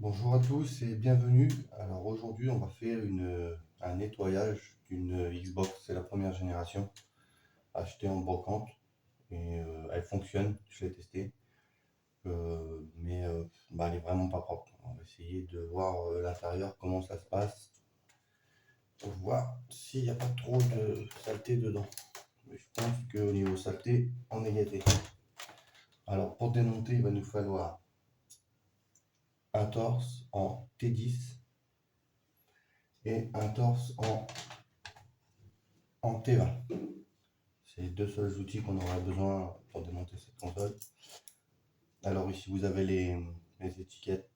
Bonjour à tous et bienvenue. Alors aujourd'hui, on va faire un nettoyage d'une Xbox. C'est la première génération achetée en brocante et elle fonctionne. Je l'ai testée, mais elle est vraiment pas propre. On va essayer de voir l'intérieur, comment ça se passe pour voir s'il n'y a pas trop de saleté dedans. Mais je pense qu'au niveau saleté, on est gâté. Alors pour démonter, il va nous falloir un torse en T10 et un torse en T20. C'est les deux seuls outils qu'on aura besoin pour démonter cette console. Alors ici vous avez les étiquettes.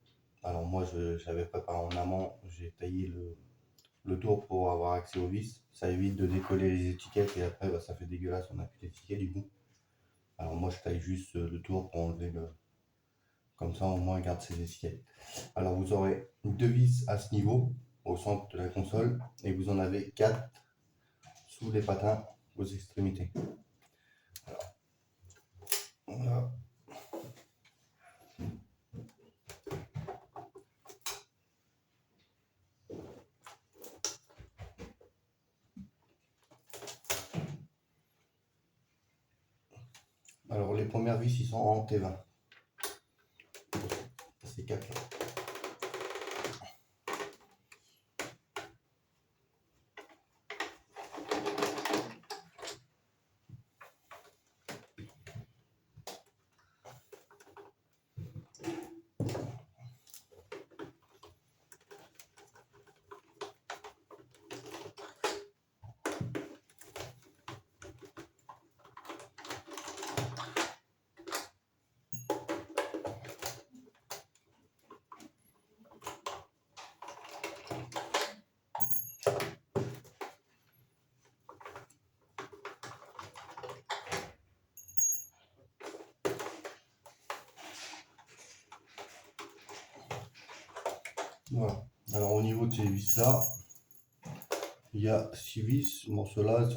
Alors moi j'avais préparé en amont, j'ai taillé le tour pour avoir accès aux vis. Ça évite de décoller les étiquettes et après ça fait dégueulasse, on n'a plus d'étiquettes du coup. Alors moi je taille juste le tour pour enlever le... Comme ça au moins on garde ses étiquettes. Alors vous aurez deux vis à ce niveau, au centre de la console, et vous en avez quatre sous les patins aux extrémités. Voilà. Alors les premières vis ils sont en T20. Ces quatre là. Voilà. Alors au niveau de ces vis là, il y a 6 vis. Bon, ceux-là,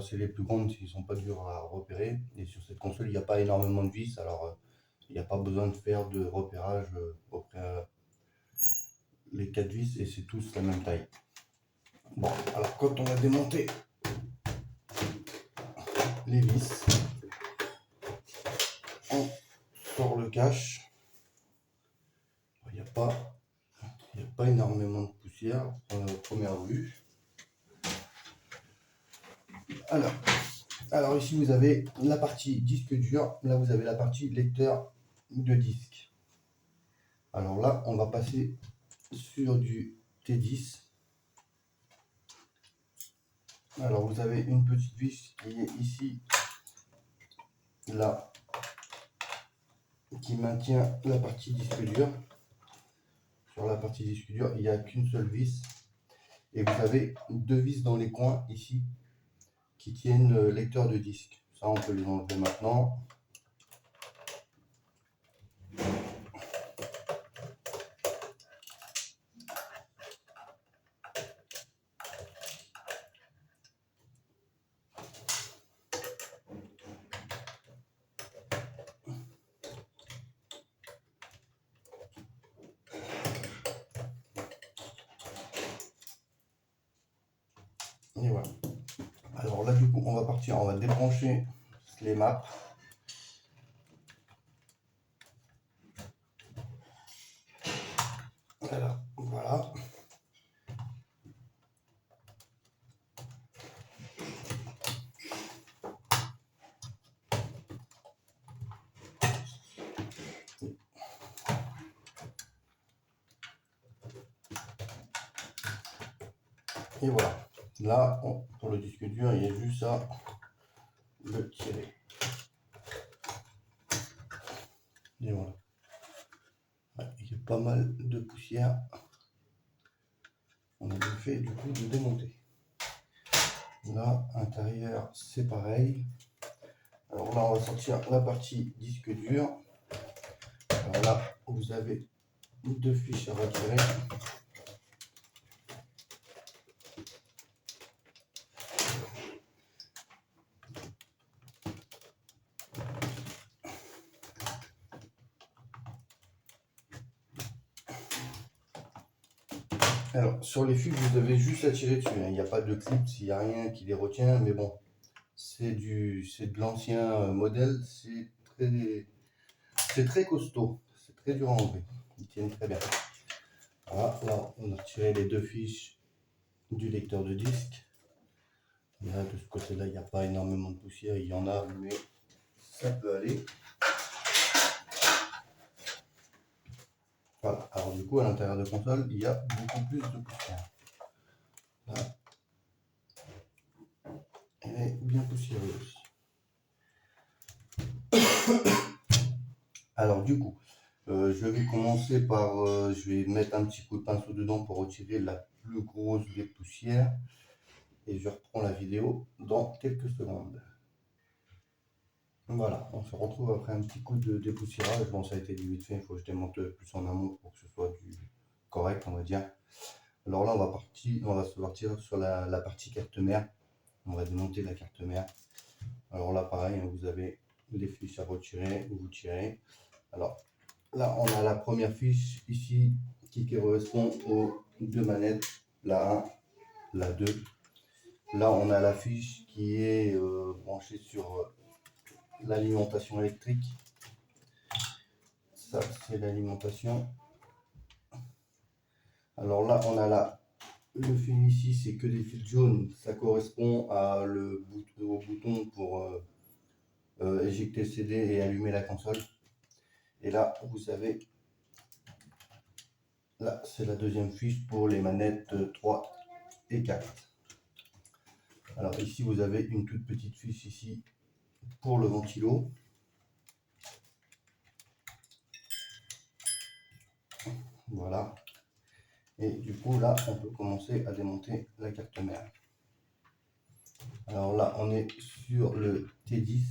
c'est les plus grandes, ils sont pas durs à repérer. Et sur cette console, il n'y a pas énormément de vis, alors il n'y a pas besoin de faire de repérage auprès les 4 vis et c'est tous la même taille. Bon, alors quand on a démonté les vis, on sort le cache. Il n'y a pas énormément de poussière à première vue. Alors ici vous avez la partie disque dur, là vous avez la partie lecteur de disque. Alors là on va passer sur du T10. Alors vous avez une petite vis qui est ici, là, qui maintient la partie disque dur. Sur la partie disque dur, il n'y a qu'une seule vis. Et vous avez deux vis dans les coins ici qui tiennent le lecteur de disque. Ça on peut les enlever maintenant. Et voilà. Alors là du coup on va partir, on va débrancher les maps. Voilà. Et voilà. Là, pour le disque dur, il y a juste à le tirer. Et voilà. Ouais, il y a pas mal de poussière. On a bien fait du coup de démonter. Là, intérieur, c'est pareil. Alors là, on va sortir la partie disque dur. Alors là, vous avez deux fiches à retirer. Alors, sur les fils, vous avez juste à tirer dessus, hein. Il n'y a pas de clip, il n'y a rien qui les retient, mais bon, c'est de l'ancien modèle, c'est très costaud, c'est très dur à enlever. Ils tiennent très bien. Voilà, là, on a retiré les deux fiches du lecteur de disque. Là, de ce côté-là, il n'y a pas énormément de poussière, il y en a, mais ça peut aller. Voilà, alors du coup, à l'intérieur de console, il y a beaucoup plus de poussière. Là, elle est bien poussiéreuse. Alors du coup, je vais commencer par, je vais mettre un petit coup de pinceau dedans pour retirer la plus grosse des poussières. Et je reprends la vidéo dans quelques secondes. Voilà, on se retrouve après un petit coup de dépoussiérage. Bon, ça a été du vite fait, il faut que je démonte plus en amont pour que ce soit du correct, on va dire. Alors là, on va se partir sur la partie carte mère. On va démonter la carte mère. Alors là, pareil, hein, vous avez les fiches à retirer, vous tirez. Alors là, on a la première fiche ici qui correspond aux deux manettes, la 1, la 2. Là, on a la fiche qui est branchée sur l'alimentation électrique. Ça, c'est l'alimentation. Alors là, on a le fil ici, c'est que des fils jaunes. Ça correspond au bouton pour éjecter CD et allumer la console. Et là, vous avez, là, c'est la deuxième fiche pour les manettes 3 et 4. Alors ici, vous avez une toute petite fiche ici pour le ventilo. Voilà. Et du coup, là, on peut commencer à démonter la carte mère. Alors là, on est sur le T10.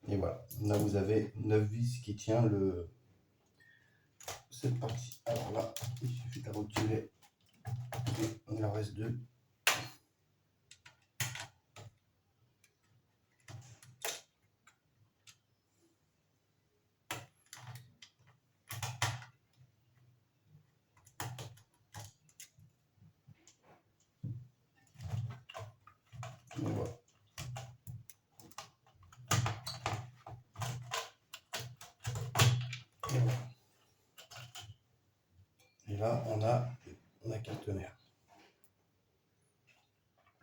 Et voilà, là vous avez 9 vis qui tient cette partie. Alors là, il suffit de retirer et il en reste 2. Et voilà. Et voilà. Et là, on a la carte mère.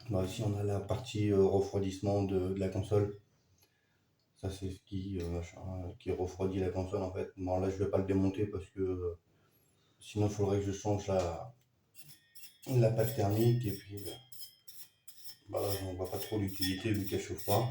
Là, ici, on a la partie refroidissement de la console. Ça, c'est ce qui refroidit la console en fait. Bon, là, je vais pas le démonter parce que sinon, il faudrait que je change la plaque thermique. Et puis, bah, là, on voit pas trop l'utilité vu qu'elle chauffe pas.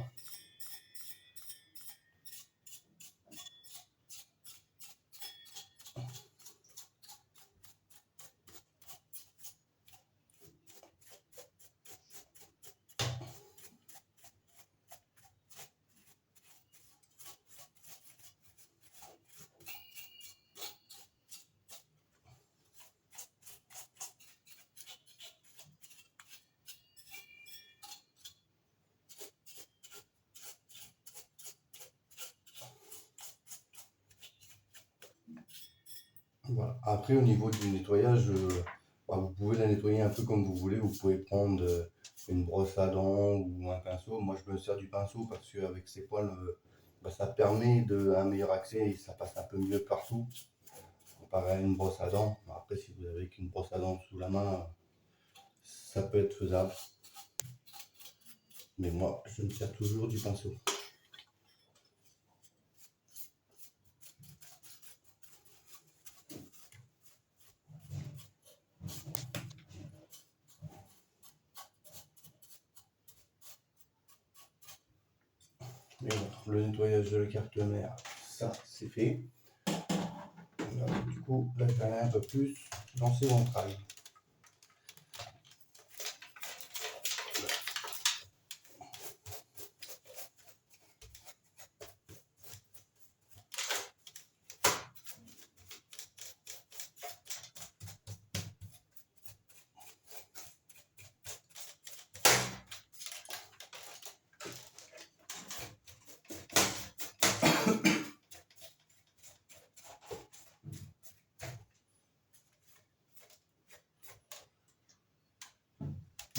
Voilà. Après, au niveau du nettoyage, bah, vous pouvez la nettoyer un peu comme vous voulez. Vous pouvez prendre une brosse à dents ou un pinceau. Moi, je me sers du pinceau parce qu'avec ces poils, bah, ça permet un meilleur accès et ça passe un peu mieux partout. Comparé à une brosse à dents. Après, si vous avez qu'une brosse à dents sous la main, ça peut être faisable. Mais moi, je me sers toujours du pinceau. Et voilà, le nettoyage de la carte mère, ça c'est fait. Alors, du coup, là je vais aller un peu plus dans ses entrailles.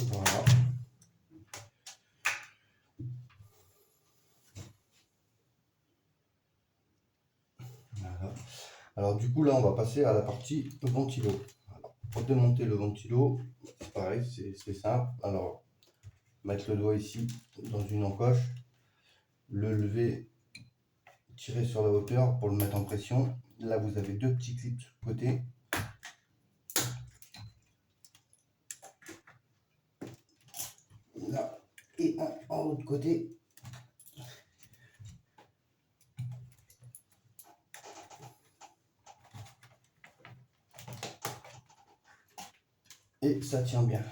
Voilà. Voilà. Alors du coup là on va passer à la partie ventilo. Alors, pour démonter le ventilo, c'est pareil, c'est simple. Alors mettre le doigt ici dans une encoche, le lever, tirer sur la hauteur pour le mettre en pression. Là vous avez deux petits clips sur le côté. Là et un en l'autre côté. Et ça tient bien.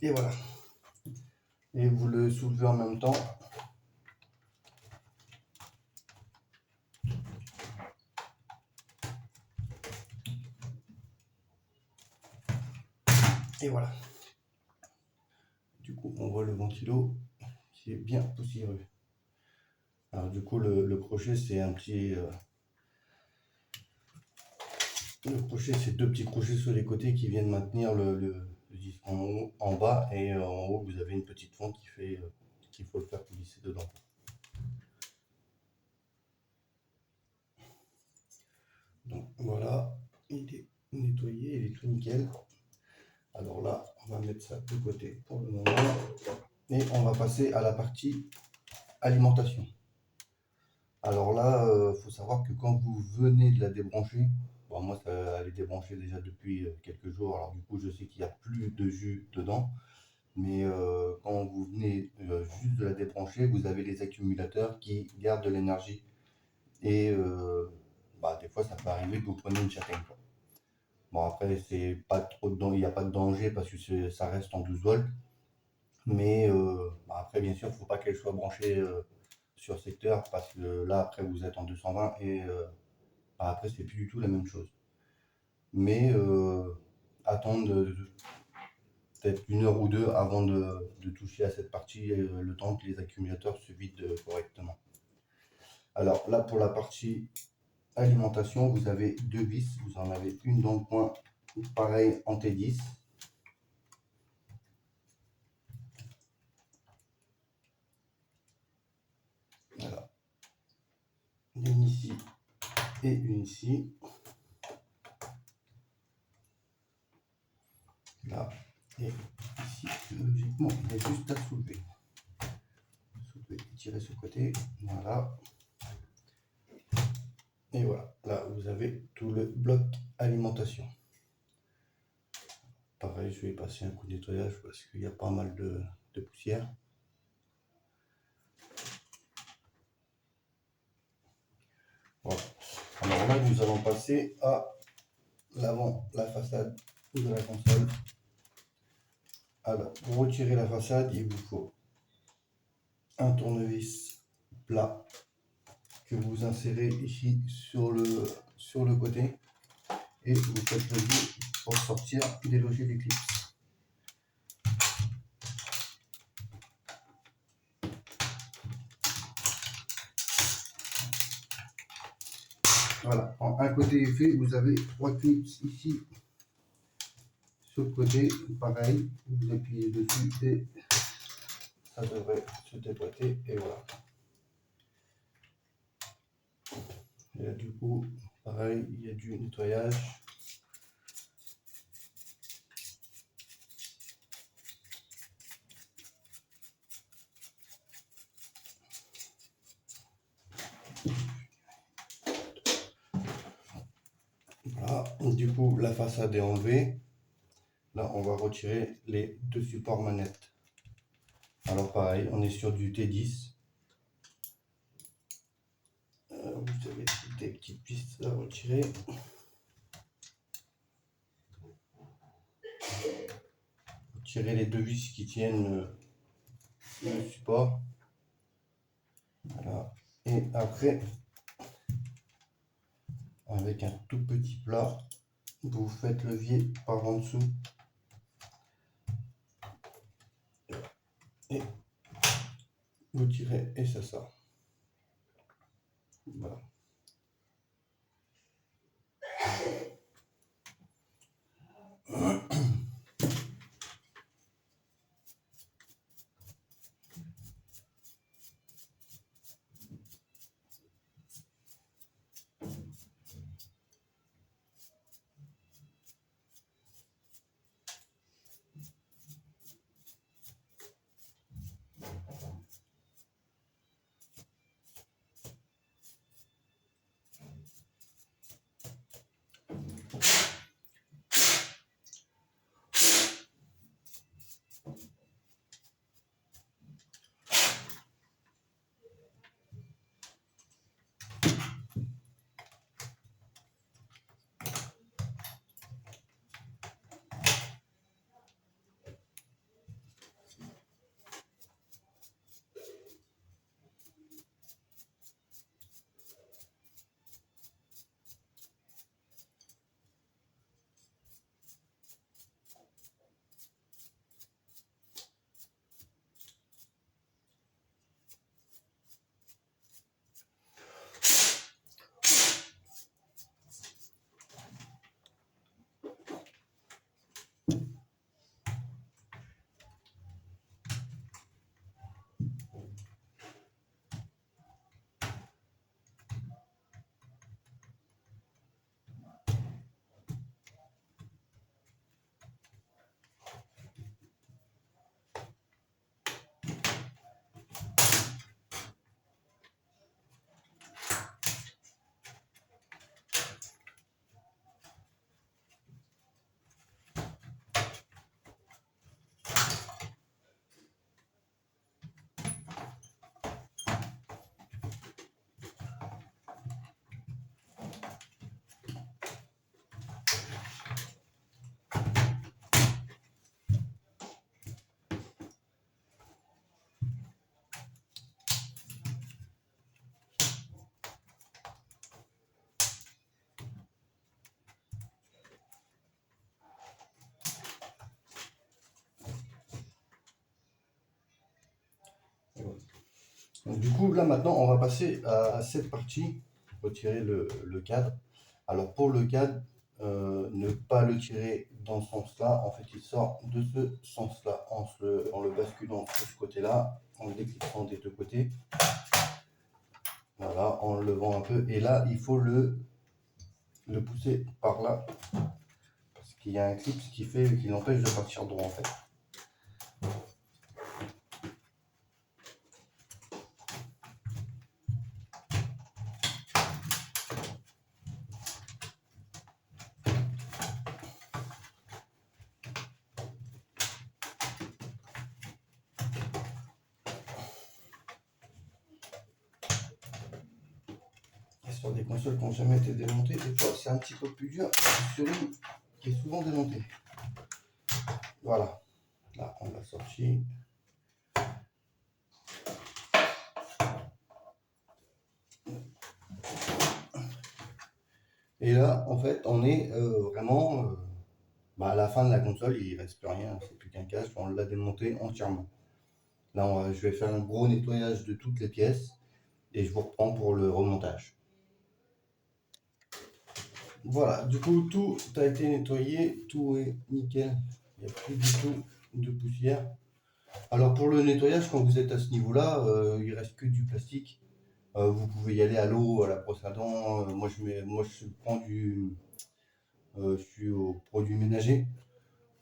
Et voilà. Et vous le soulevez en même temps. Et voilà. Du coup, on voit le ventilo qui est bien poussiéreux. Alors du coup, le crochet, c'est un petit... le crochet, c'est deux petits crochets sur les côtés qui viennent maintenir le disque en haut, en bas. Et en haut, vous avez une petite fente qui fait qu'il faut le faire glisser dedans. Donc voilà, il est nettoyé, il est tout nickel. Alors là, on va mettre ça de côté pour le moment. Et on va passer à la partie alimentation. Alors là, faut savoir que quand vous venez de la débrancher, bon, moi elle est débranchée déjà depuis quelques jours, alors du coup je sais qu'il n'y a plus de jus dedans, mais quand vous venez juste de la débrancher, vous avez les accumulateurs qui gardent de l'énergie. Et des fois ça peut arriver que vous preniez une châtaigne, quoi. Bon après c'est pas trop il n'y a pas de danger parce que ça reste en 12 volts, mais après bien sûr il ne faut pas qu'elle soit branchée sur secteur parce que là après vous êtes en 220 et après c'est plus du tout la même chose. Mais attendre peut-être une heure ou deux avant de toucher à cette partie, le temps que les accumulateurs se vident correctement. Alors là pour la partie alimentation, vous avez deux vis, vous en avez une dans le coin, pareil en T10. Voilà. Une ici et une ici. Là et ici, logiquement, il y a juste à soulever. Soulever et tirer ce côté, voilà. Et voilà, là vous avez tout le bloc alimentation. Pareil, je vais passer un coup de nettoyage parce qu'il y a pas mal de poussière. Voilà. Alors là, nous allons passer à l'avant, la façade de la console. Alors, pour retirer la façade, il vous faut un tournevis plat que vous insérez ici sur le côté et vous faites le bout pour sortir, déloger les clips. Voilà, en un côté est fait, vous avez trois clips ici sur le côté, pareil, vous appuyez dessus et ça devrait se déboîter et voilà. Et là, du coup, pareil, il y a du nettoyage. Voilà, du coup la façade est enlevée. Là on va retirer les deux supports manettes. Alors pareil, on est sur du T10. Vous avez des petites vis à retirer. Tirer les deux vis qui tiennent le support. Voilà. Et après, avec un tout petit plat, vous faites levier par en dessous. Et vous tirez et ça sort. Voilà. Donc, du coup, là maintenant, on va passer à cette partie, retirer le cadre. Alors pour le cadre, ne pas le tirer dans ce sens-là. En fait, il sort de ce sens-là en le basculant de ce côté-là, en le déclipsant des deux côtés. Voilà, en le levant un peu. Et là, il faut le pousser par là. Parce qu'il y a un clip qui l'empêche de partir droit en fait. Sur des consoles qui n'ont jamais été démontées, des fois c'est un petit peu plus dur sur une qui est souvent démontée. Voilà, là on l'a sorti. Et là, en fait, on est vraiment à la fin de la console, il ne reste plus rien, c'est plus qu'un casque, on l'a démonté entièrement. Là, je vais faire un gros nettoyage de toutes les pièces et je vous reprends pour le remontage. Voilà, du coup, tout a été nettoyé, tout est nickel, il n'y a plus du tout de poussière. Alors pour le nettoyage, quand vous êtes à ce niveau-là, il reste que du plastique. Vous pouvez y aller à l'eau, à la brosse à dents. Moi, je suis au produit ménager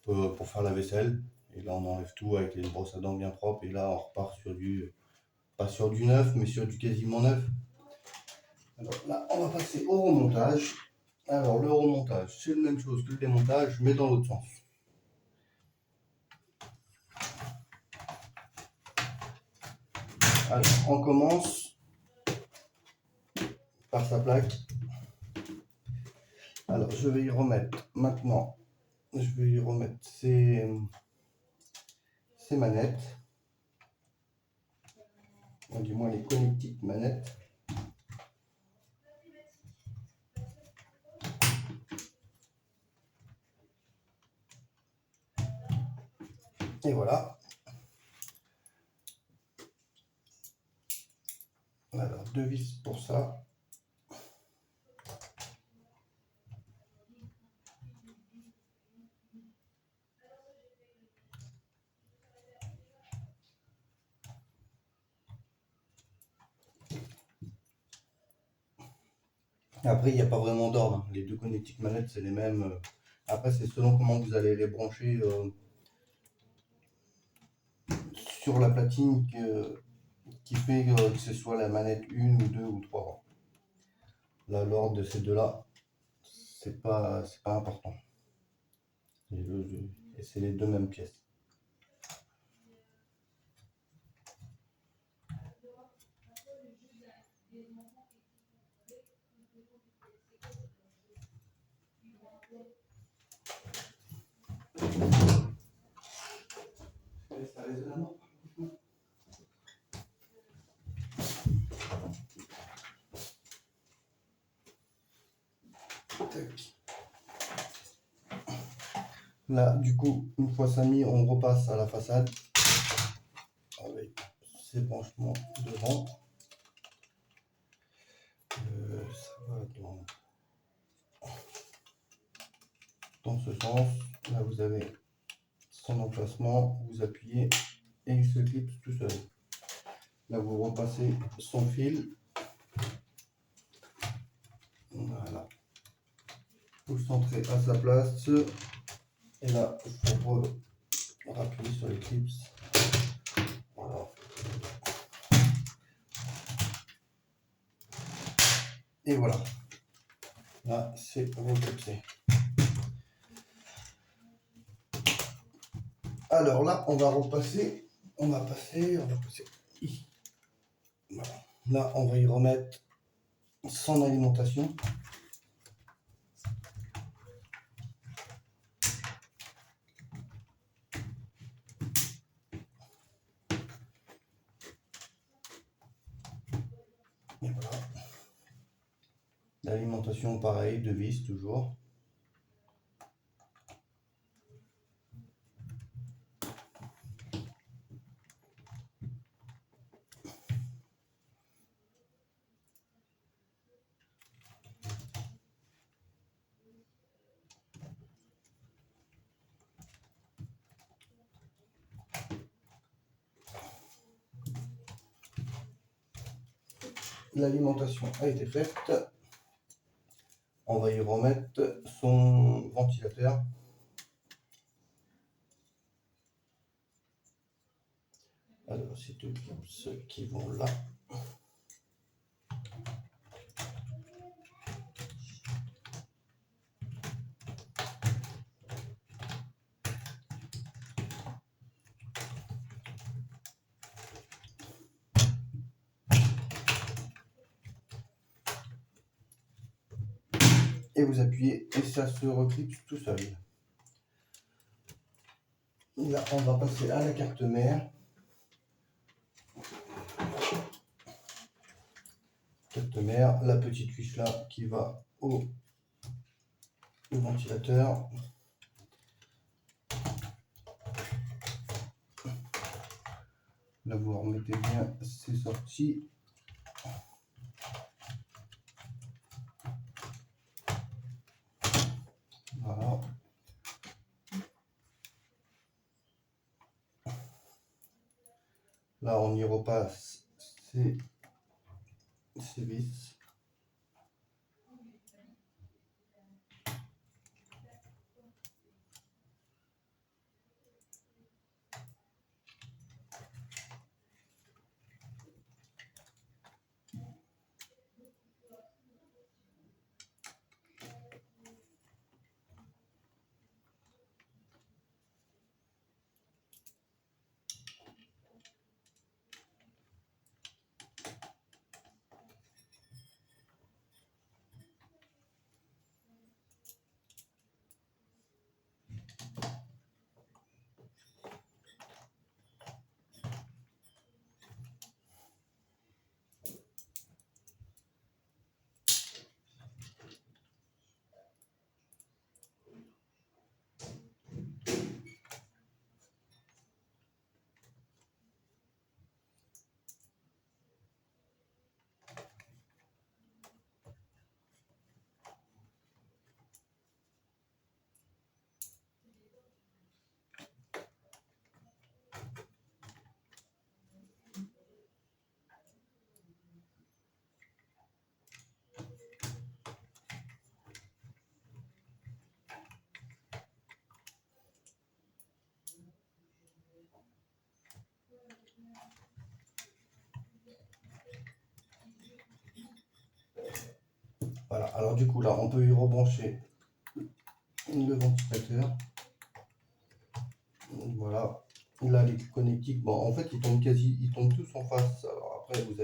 pour faire la vaisselle. Et là, on enlève tout avec les brosses à dents bien propres. Et là, on repart sur pas sur du neuf, mais sur du quasiment neuf. Alors là, on va passer au remontage. Alors, le remontage, c'est la même chose que le démontage, mais dans l'autre sens. Alors, on commence par sa plaque. Alors, je vais y remettre maintenant, ces manettes, du moins les connectiques manettes. Et voilà. Alors, 2 vis pour ça. Après, il n'y a pas vraiment d'ordre. Les deux connectiques manettes, c'est les mêmes. Après, c'est selon comment vous allez les brancher sur la platine qui fait que ce soit la manette 1 ou 2 ou 3. Là, l'ordre de ces deux-là, c'est pas important. Et c'est les deux mêmes pièces. Là, du coup, une fois ça mis, on repasse à la façade avec ces branchements devant. Ça va dans ce sens. Là, vous avez son emplacement, vous appuyez et il se clipse tout seul. Là, vous repassez son fil. Voilà. Vous le centrez à sa place. Et là, il faut appuyer sur les clips. Voilà. Et voilà. Là, c'est reclipsé. Alors là, on va repasser. On va passer ici. Voilà. Là, on va y remettre son alimentation. Et voilà. L'alimentation, pareil, de vis toujours. L'alimentation a été faite. On va y remettre son ventilateur. Alors, c'est tous ceux qui vont là. Et vous appuyez et ça se reclipse tout seul. Là, on va passer à la carte mère. Carte mère, la petite fiche là qui va au ventilateur. Là, vous remettez bien ces sorties. Voilà. Là, on y repasse ces ces vis. Voilà, alors du coup là on peut y rebrancher le ventilateur. Voilà, là les connectiques, bon en fait ils tombent tous en face. Alors après vous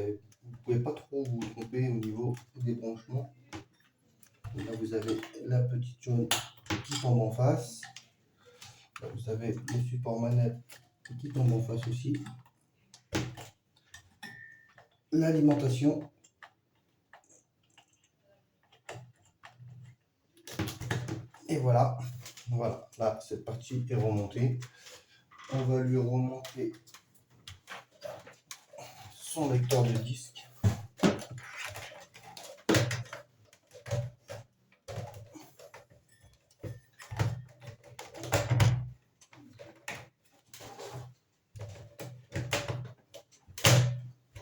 pouvez pas trop vous tromper au niveau des branchements. Là vous avez la petite jaune qui tombe en face. Là, vous avez le support manette qui tombe en face aussi. L'alimentation. Et voilà, voilà, là cette partie est remontée. On va lui remonter son lecteur de disque.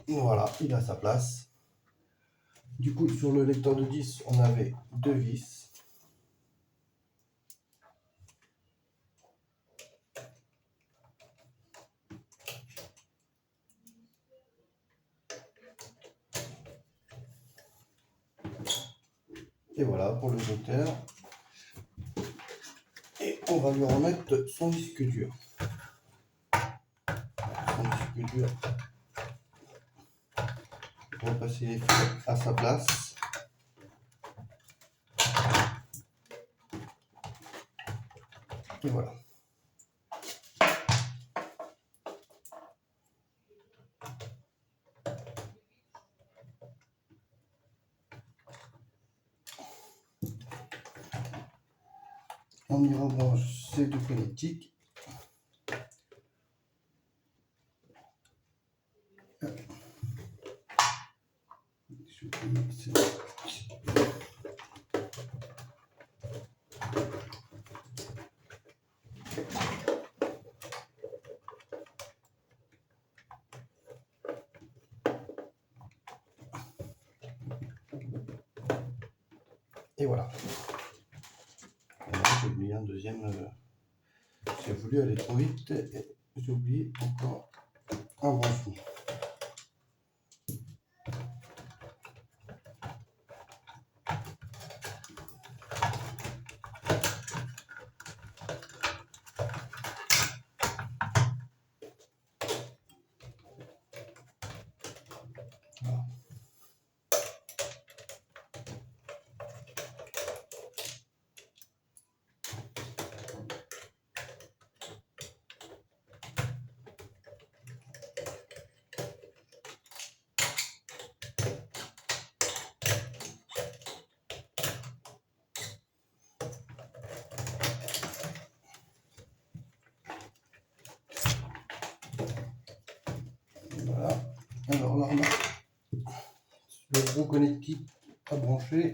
Voilà, il a sa place. Du coup, sur le lecteur de disque, on avait deux vis. Et voilà pour le lecteur. Et on va lui remettre son disque dur. Son disque dur. Repasser les fils à sa place. Et voilà. On y rebranche ces deux connectiques. Et voilà. J'ai oublié un deuxième. J'ai voulu aller trop vite et j'ai oublié encore un branchement. Voilà. Voilà. Alors là, on a le gros connectique à brancher.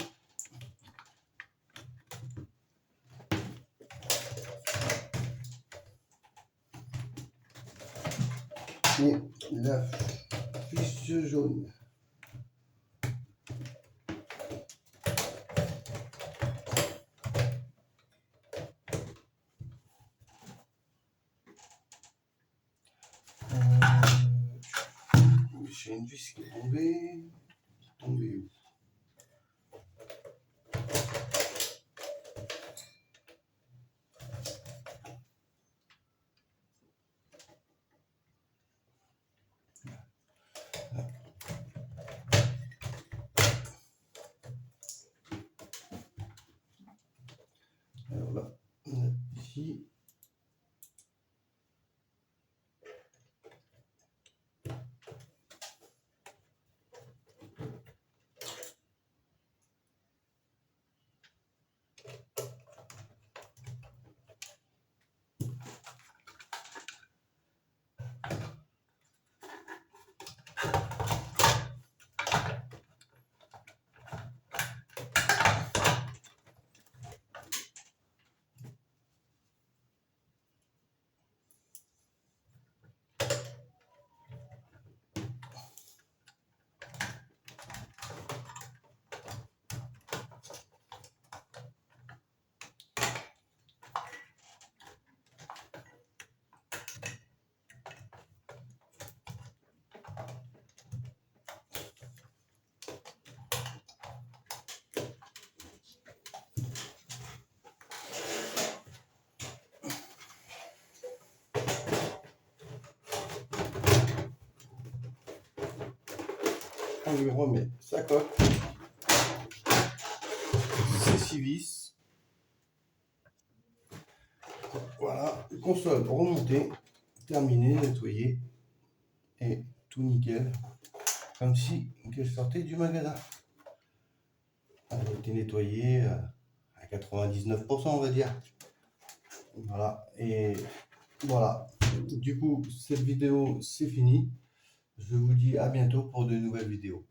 Et la fiche jaune. une vis qui est tombée. Tombée où? Alors là, on a ici. On lui remet sa coque, ses 6 vis. Voilà, console remontée, terminée, nettoyée et tout nickel, comme si elle sortait du magasin. Elle a été nettoyée à 99%, on va dire. Voilà, et voilà. Du coup, cette vidéo, c'est fini. Je vous dis à bientôt pour de nouvelles vidéos.